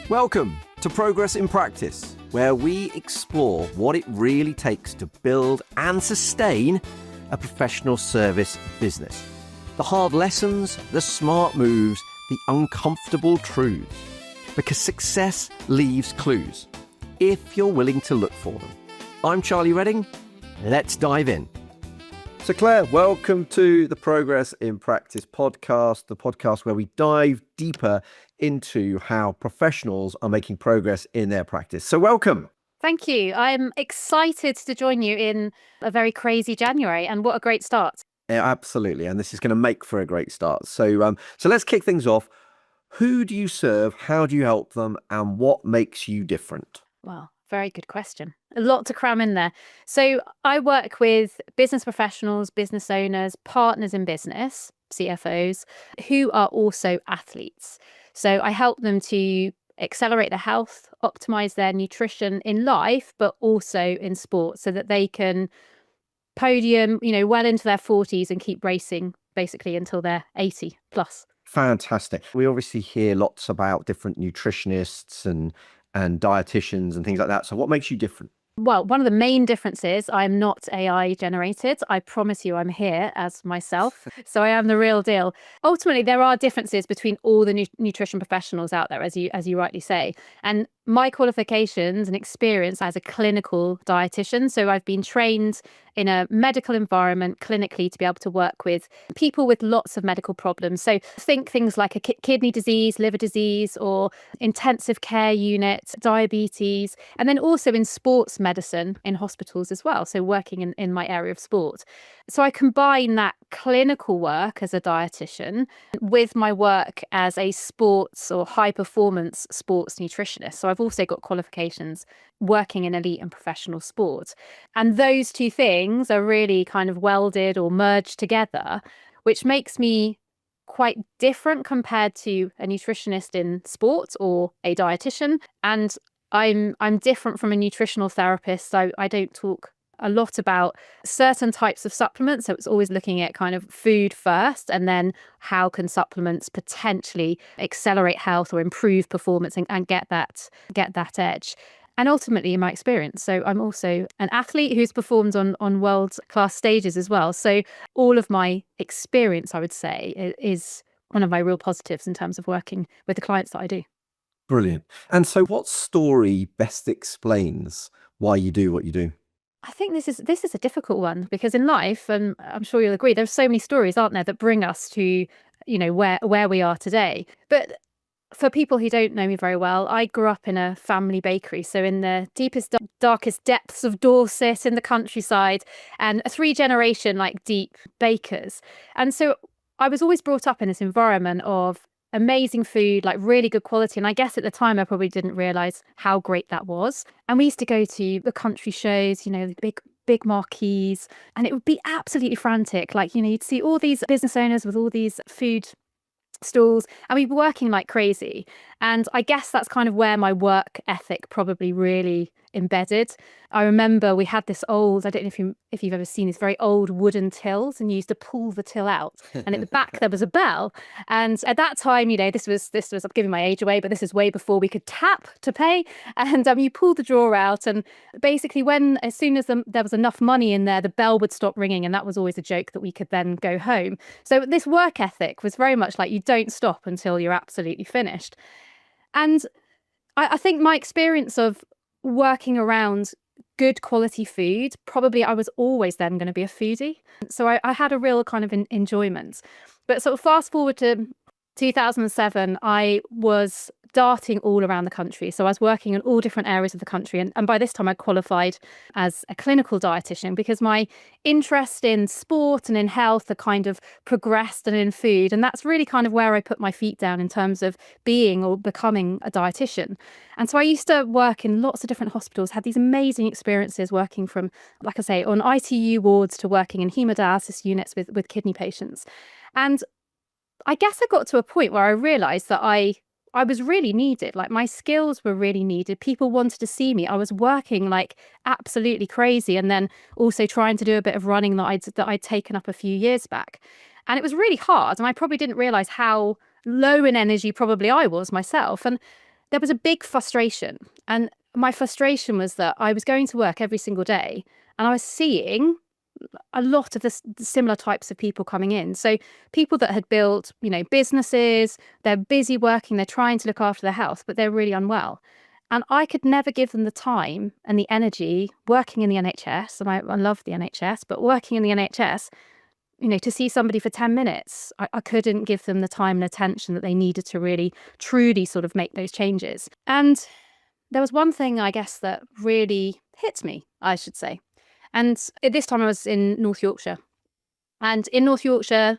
Welcome to Progress in Practice, where we explore what it really takes to build and sustain a professional service business. The hard lessons, the smart moves, the uncomfortable truths. Because success leaves clues, if you're willing to look for them. I'm Charlie Redding. Let's dive in. So Claire, welcome to the Progress in Practice podcast, the podcast where we dive deeper into how professionals are making progress in their practice. So welcome. Thank you. I'm excited to join you in a very crazy January, and what a great start. Yeah, absolutely. And this is going to make for a great start. So let's kick things off. Who do you serve? How do you help them? And what makes you different? Well, very good question. A lot to cram in there. So I work with business professionals, business owners, partners in business, CFOs, who are also athletes. So I help them to accelerate their health, optimize their nutrition in life, but also in sport, so that they can podium, well into their 40s and keep racing basically until they're 80 plus. Fantastic. We obviously hear lots about different nutritionists and dietitians and things like that. So what makes you different? Well, one of the main differences, I'm not AI generated. I promise you I'm here as myself. So I am the real deal. Ultimately, there are differences between all the nutrition professionals out there, as you rightly say. And my qualifications and experience as a clinical dietitian. So I've been trained in a medical environment clinically to be able to work with people with lots of medical problems. So think things like a kidney disease, liver disease, or intensive care unit, diabetes, and then also in sports medicine in hospitals as well. So working in my area of sport. So I combine that clinical work as a dietitian with my work as a sports or high performance sports nutritionist. So I've also got qualifications working in elite and professional sport. And those two things are really kind of welded or merged together, which makes me quite different compared to a nutritionist in sport or a dietitian. And I'm different from a nutritional therapist. So I don't talk a lot about certain types of supplements. So it's always looking at kind of food first, and then how can supplements potentially accelerate health or improve performance and get that edge. And ultimately, in my experience, so I'm also an athlete who's performed on world-class stages as well. So all of my experience, I would say, is one of my real positives in terms of working with the clients that I do. Brilliant. And so what story best explains why you do what you do? I think this is a difficult one, because in life, and I'm sure you'll agree, there's so many stories, aren't there, that bring us to, where we are today. But for people who don't know me very well, I grew up in a family bakery. So in the deepest, darkest depths of Dorset in the countryside, and a 3-generation deep bakers. And so I was always brought up in this environment of amazing food, really good quality. And I guess at the time, I probably didn't realize how great that was. And we used to go to the country shows, the big marquees, and it would be absolutely frantic. You'd see all these business owners with all these food stalls, and we'd be working like crazy. And I guess that's kind of where my work ethic probably really embedded. I remember we had this old, I don't know if you've ever seen these very old wooden tills, and you used to pull the till out, and at the back there was a bell. And at that time, this was I'm giving my age away, but this is way before we could tap to pay. And you pull the drawer out, and basically as soon as there was enough money in there, the bell would stop ringing, and that was always a joke that we could then go home. So this work ethic was very much like you don't stop until you're absolutely finished. And I think my experience of working around good quality food, probably I was always then going to be a foodie. So I had a real kind of enjoyment. But sort of fast forward to 2007, I was darting all around the country. So I was working in all different areas of the country. And by this time, I qualified as a clinical dietitian, because my interest in sport and in health are kind of progressed, and in food. And that's really kind of where I put my feet down in terms of being or becoming a dietitian. And so I used to work in lots of different hospitals, had these amazing experiences working from, like I say, on ITU wards to working in hemodialysis units with kidney patients. And I guess I got to a point where I realized that I was really needed. My skills were really needed. People wanted to see me. I was working absolutely crazy, and then also trying to do a bit of running that I'd taken up a few years back. And it was really hard. And I probably didn't realize how low in energy probably I was myself. And there was a big frustration. And my frustration was that I was going to work every single day and I was seeing a lot of the similar types of people coming in. So people that had built, businesses, they're busy working, they're trying to look after their health, but they're really unwell. And I could never give them the time and the energy working in the NHS. And I love the NHS, but working in the NHS, to see somebody for 10 minutes, I couldn't give them the time and attention that they needed to really, truly sort of make those changes. And there was one thing, I guess, that really hit me, I should say. And at this time I was in North Yorkshire. And in North Yorkshire,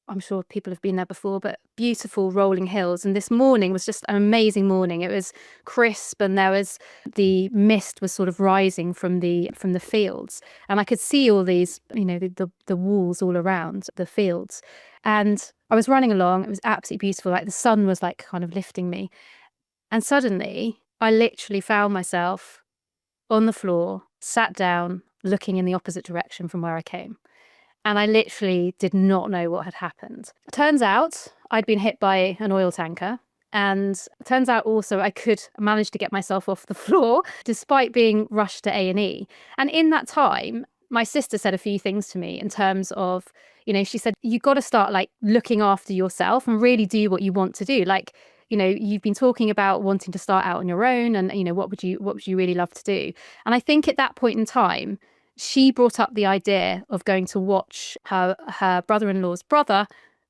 I'm sure people have been there before, but beautiful rolling hills. And this morning was just an amazing morning. It was crisp and the mist was sort of rising from the fields. And I could see all these, the walls all around the fields. And I was running along. It was absolutely beautiful. Like the sun was like kind of lifting me. And suddenly I literally found myself on the floor, sat down, looking in the opposite direction from where I came. And I literally did not know what had happened. Turns out I'd been hit by an oil tanker. And turns out also I could manage to get myself off the floor despite being rushed to A&E. And in that time, my sister said a few things to me in terms of, she said, you've got to start like looking after yourself and really do what you want to do. Like, you've been talking about wanting to start out on your own and, what would you really love to do? And I think at that point in time, she brought up the idea of going to watch her brother-in-law's brother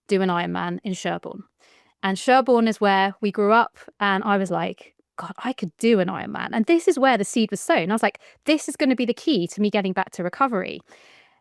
do an Ironman in Sherborne. And Sherborne is where we grew up. And I was like, God, I could do an Ironman. And this is where the seed was sown. I was like, this is going to be the key to me getting back to recovery.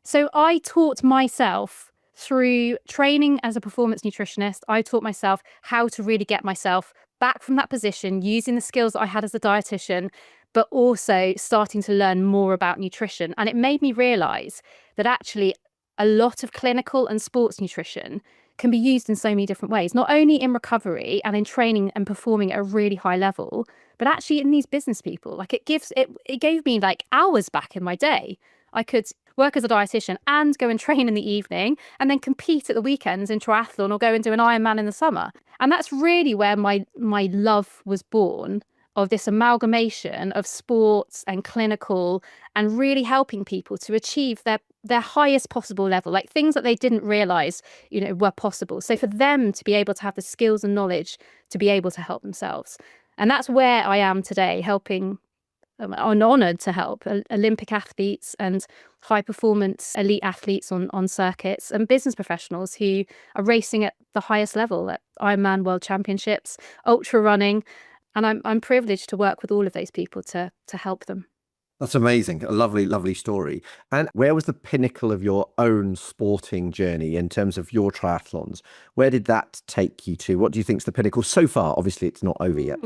So I taught myself through training as a performance nutritionist. I taught myself how to really get myself back from that position using the skills that I had as a dietitian, but also starting to learn more about nutrition. And it made me realize that actually a lot of clinical and sports nutrition can be used in so many different ways, not only in recovery and in training and performing at a really high level, but actually in these business people. Like it gave me like hours back in my day. I could work as a dietitian and go and train in the evening and then compete at the weekends in triathlon or go and do an Ironman in the summer. And that's really where my love was born, of this amalgamation of sports and clinical and really helping people to achieve their highest possible level, like things that they didn't realize, were possible. So for them to be able to have the skills and knowledge to be able to help themselves. And that's where I am today, helping. I'm honoured to help Olympic athletes and high performance elite athletes on circuits and business professionals who are racing at the highest level at Ironman World Championships, ultra running. And I'm privileged to work with all of those people to help them. That's amazing. A lovely, lovely story. And where was the pinnacle of your own sporting journey in terms of your triathlons? Where did that take you to? What do you think is the pinnacle so far? Obviously, it's not over yet.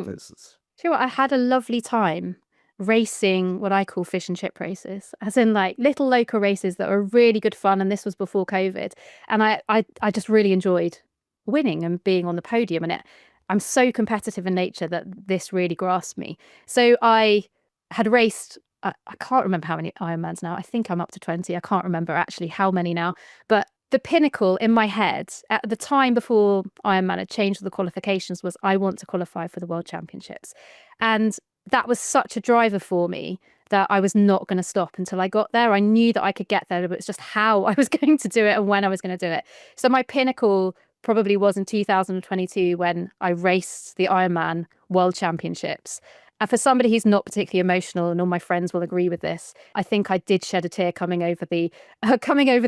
Sure, I had a lovely time racing what I call fish and chip races, as in like little local races that were really good fun. And this was before COVID. And I just really enjoyed winning and being on the podium. And I'm so competitive in nature that this really grasped me. So I had raced, I can't remember how many Ironmans now. I think I'm up to 20. I can't remember actually how many now. But the pinnacle in my head at the time before Ironman had changed the qualifications was I want to qualify for the World Championships. And that was such a driver for me that I was not going to stop until I got there. I knew that I could get there, but it's just how I was going to do it and when I was going to do it. So my pinnacle probably was in 2022 when I raced the Ironman World Championships. And for somebody who's not particularly emotional, and all my friends will agree with this, I think I did shed a tear coming over the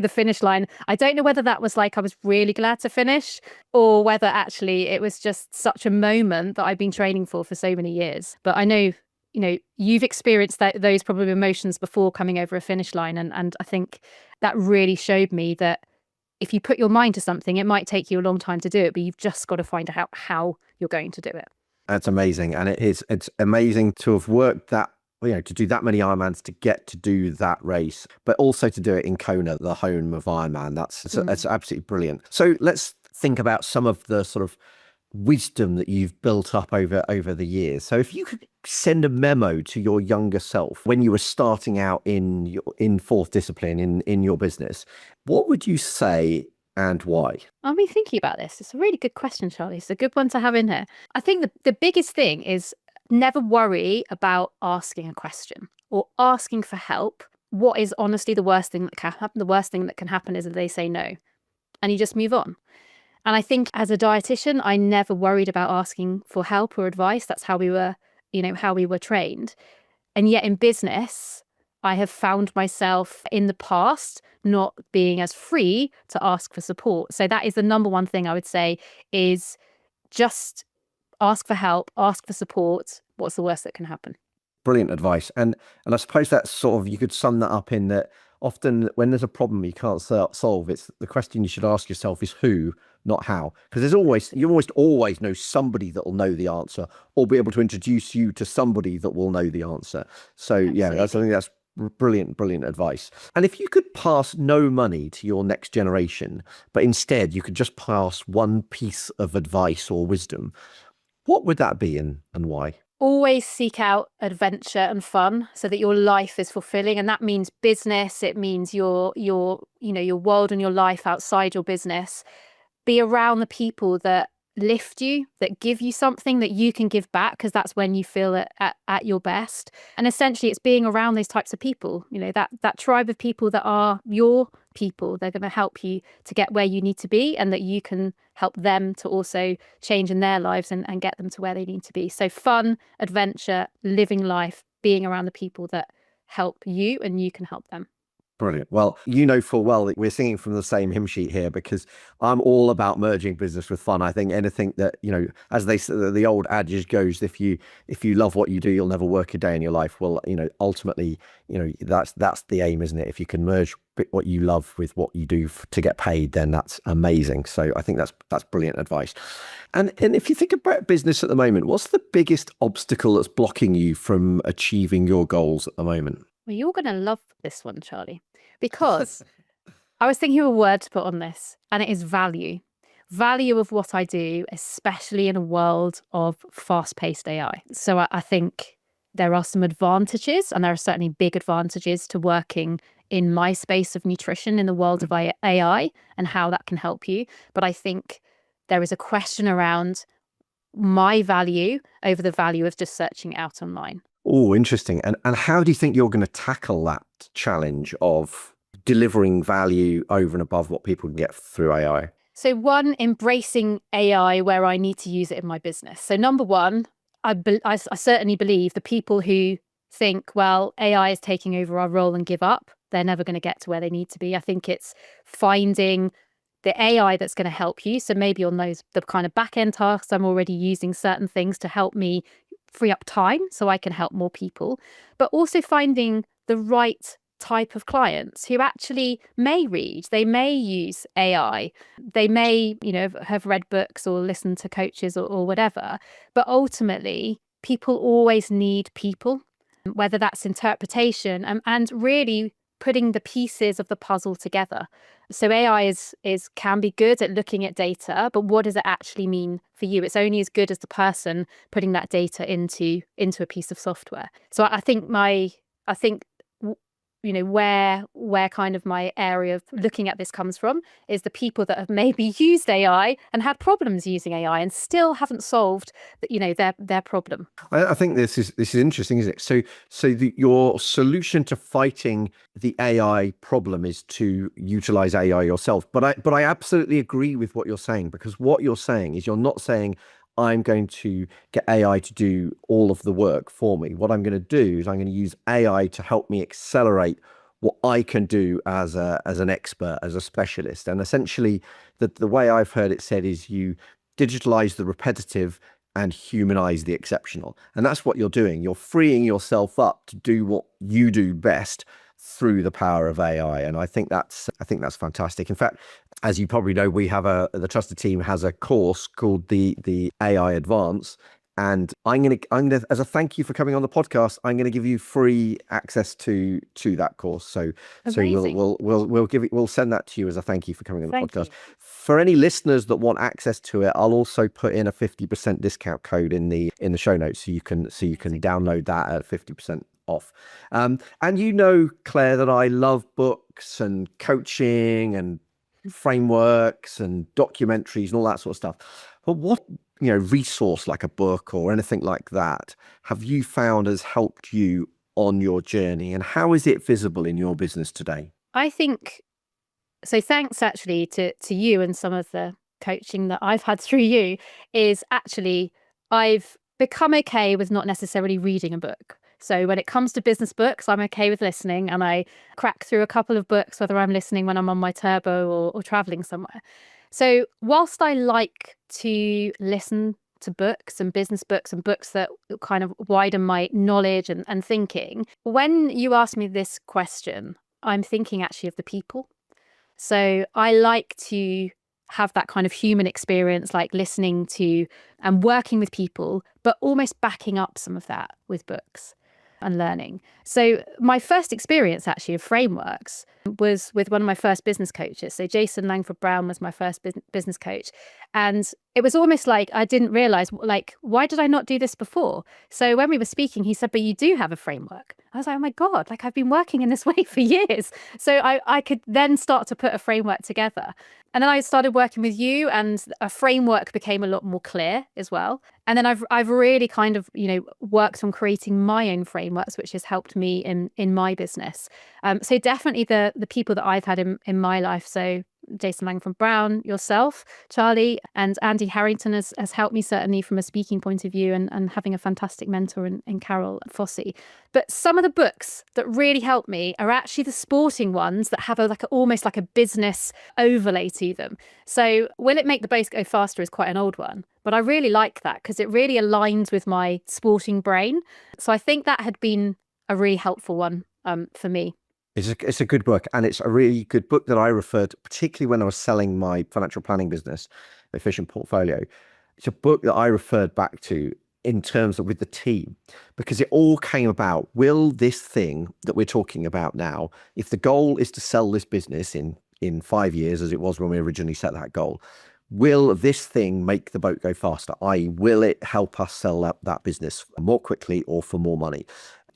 finish line. I don't know whether that was like I was really glad to finish, or whether actually it was just such a moment that I've been training for so many years. But I know, you've experienced those probably emotions before coming over a finish line, and I think that really showed me that if you put your mind to something, it might take you a long time to do it, but you've just got to find out how you're going to do it. That's amazing. And it's amazing to have worked that, to do that many Ironmans, to get to do that race, but also to do it in Kona, the home of Ironman. That's absolutely brilliant. So let's think about some of the sort of wisdom that you've built up over the years. So if you could send a memo to your younger self when you were starting out in fourth discipline in your business, what would you say and why? I'll be thinking about this. It's a really good question, Charlie. It's a good one to have in here. I think the biggest thing is never worry about asking a question or asking for help. What is honestly the worst thing that can happen? The worst thing that can happen is that they say no and you just move on. And I think as a dietitian, I never worried about asking for help or advice. That's how we were, how we were trained. And yet in business, I have found myself in the past not being as free to ask for support. So that is the number one thing I would say is just ask for help, ask for support. What's the worst that can happen? Brilliant advice. And I suppose that's sort of, you could sum that up in that often when there's a problem you can't solve, it's the question you should ask yourself is who, not how. Because you almost always know somebody that will know the answer or be able to introduce you to somebody that will know the answer. So Absolutely. yeah, I think that's brilliant advice. And if you could pass no money to your next generation, but instead you could just pass one piece of advice or wisdom, what would that be and why? Always seek out adventure and fun so that your life is fulfilling. And that means business. It means your world and your life outside your business. Be around the people that lift you, that give you something that you can give back, because that's when you feel at your best. And essentially it's being around those types of people, that tribe of people that are your people. They're going to help you to get where you need to be, and that you can help them to also change in their lives and get them to where they need to be. So fun, adventure, living life, being around the people that help you and you can help them. Brilliant. Well, you know full well that we're singing from the same hymn sheet here, because I'm all about merging business with fun. I think anything that, as they say, the old adage goes, if you love what you do, you'll never work a day in your life. Well, ultimately, that's the aim, isn't it? If you can merge what you love with what you do to get paid, then that's amazing. So I think that's brilliant advice. And if you think about business at the moment, what's the biggest obstacle that's blocking you from achieving your goals at the moment? Well, you're going to love this one, Charlie, because I was thinking of a word to put on this, and it is value. Value of what I do, especially in a world of fast-paced AI. So I think there are some advantages, and there are certainly big advantages to working in my space of nutrition in the world of AI and how that can help you. But I think there is a question around my value over the value of just searching it out online. Oh, interesting. And how do you think you're going to tackle that challenge of delivering value over and above what people can get through AI? So one, embracing AI where I need to use it in my business. So number one, I certainly believe the people who think, well, AI is taking over our role and give up, they're never going to get to where they need to be. I think it's finding the AI that's going to help you. So maybe on the kind of back end tasks, I'm already using certain things to help me free up time so I can help more people, but also finding the right type of clients who actually may read, they may use AI, they may, have read books or listened to coaches or whatever, but ultimately people always need people, whether that's interpretation and really putting the pieces of the puzzle together. So AI can be good at looking at data, but what does it actually mean for you? It's only as good as the person putting that data into a piece of software. So I think where kind of my area of looking at this comes from is the people that have maybe used AI and had problems using AI and still haven't solved their problem. I think this is interesting, isn't it? So your solution to fighting the AI problem is to utilize AI yourself. But I absolutely agree with what you're saying, because what you're saying is, you're not saying I'm going to get AI to do all of the work for me. What I'm going to do is I'm going to use AI to help me accelerate what I can do as an expert, as a specialist. And essentially, the way I've heard it said is you digitalize the repetitive and humanize the exceptional. And that's what you're doing. You're freeing yourself up to do what you do best through the power of AI. And I think that's fantastic. In fact, as you probably know, we have the Trusted Team has a course called the AI Advance. And I'm gonna, as a thank you for coming on the podcast, I'm gonna give you free access to that course. So Amazing. we'll send that to you as a thank you for coming on the podcast. You. For any listeners that want access to it, I'll also put in a 50% discount code in the show notes, so you can download that at 50% off. And Claire, that I love books and coaching and frameworks and documentaries and all that sort of stuff. But what, resource like a book or anything like that have you found has helped you on your journey, and how is it visible in your business today? I think so. Thanks actually to you, and some of the coaching that I've had through you is actually I've become okay with not necessarily reading a book. So when it comes to business books, I'm okay with listening, and I crack through a couple of books, whether I'm listening when I'm on my turbo or traveling somewhere. So whilst I like to listen to books and business books and books that kind of widen my knowledge and thinking, when you ask me this question, I'm thinking actually of the people. So I like to have that kind of human experience, like listening to and working with people, but almost backing up some of that with books and learning. So my first experience actually of frameworks was with one of my first business coaches. So Jason Langford Brown was my first business coach. And it was almost like I didn't realize, like, why did I not do this before? So when we were speaking, he said, but you do have a framework. I was like, oh my God, like I've been working in this way for years. So I could then start to put a framework together. And then I started working with you, and a framework became a lot more clear as well. And then I've really kind of, worked on creating my own frameworks, which has helped me in my business. So definitely the people that I've had in my life. So Jason Langford Brown, yourself, Charlie, and Andy Harrington has helped me certainly from a speaking point of view, and having a fantastic mentor in Carol Fossey. But some of the books that really helped me are actually the sporting ones that have almost like a business overlay to them. So Will It Make the Boat Go Faster is quite an old one, but I really like that because it really aligns with my sporting brain. So I think that had been a really helpful one for me. It's a good book, and it's a really good book that I referred to, particularly when I was selling my financial planning business, Efficient Portfolio. It's a book that I referred back to in terms of with the team, because it all came about, will this thing that we're talking about now, if the goal is to sell this business in 5 years, as it was when we originally set that goal, will this thing make the boat go faster? I.e., will it help us sell that business more quickly or for more money?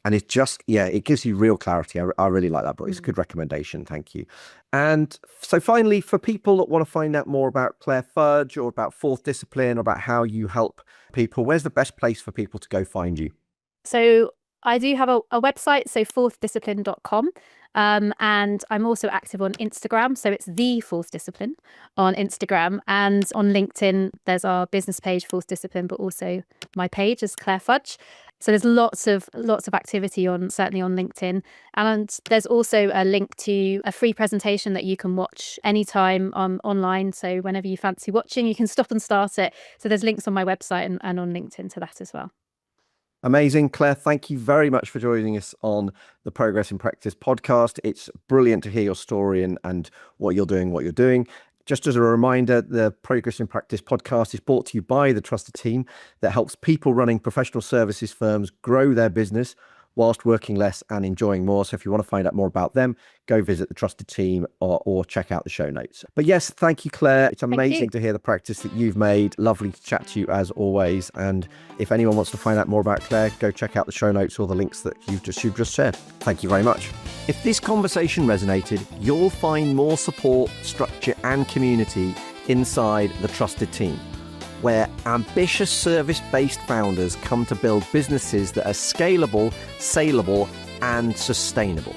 And it's just, it gives you real clarity. I really like that book. It's a good recommendation. Thank you. And so finally, for people that want to find out more about Claire Fudge or about Fourth Discipline or about how you help people, where's the best place for people to go find you? So I do have a website, so fourthdiscipline.com. And I'm also active on Instagram. So it's The Fourth Discipline on Instagram, and on LinkedIn, there's our business page, Fourth Discipline, but also my page is Claire Fudge. So there's lots of activity certainly on LinkedIn. And there's also a link to a free presentation that you can watch anytime online. So whenever you fancy watching, you can stop and start it. So there's links on my website and on LinkedIn to that as well. Amazing. Claire, thank you very much for joining us on the Progress in Practice podcast. It's brilliant to hear your story and what you're doing. Just as a reminder, the Progress in Practice podcast is brought to you by the Trusted Team that helps people running professional services firms grow their business whilst working less and enjoying more. So if you want to find out more about them, go visit the Trusted Team or check out the show notes. But yes, thank you, Claire. It's amazing to hear the practice that you've made. Lovely to chat to you as always. And if anyone wants to find out more about Claire, go check out the show notes or the links that you've just shared. Thank you very much. If this conversation resonated, you'll find more support, structure and community inside the Trusted Team, where ambitious service-based founders come to build businesses that are scalable, saleable, and sustainable.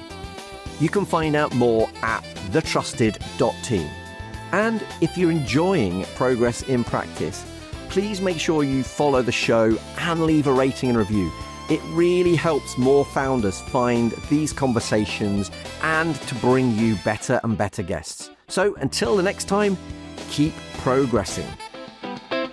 You can find out more at thetrusted.team. And if you're enjoying Progress in Practice, please make sure you follow the show and leave a rating and review. It really helps more founders find these conversations and to bring you better and better guests. So until the next time, keep progressing.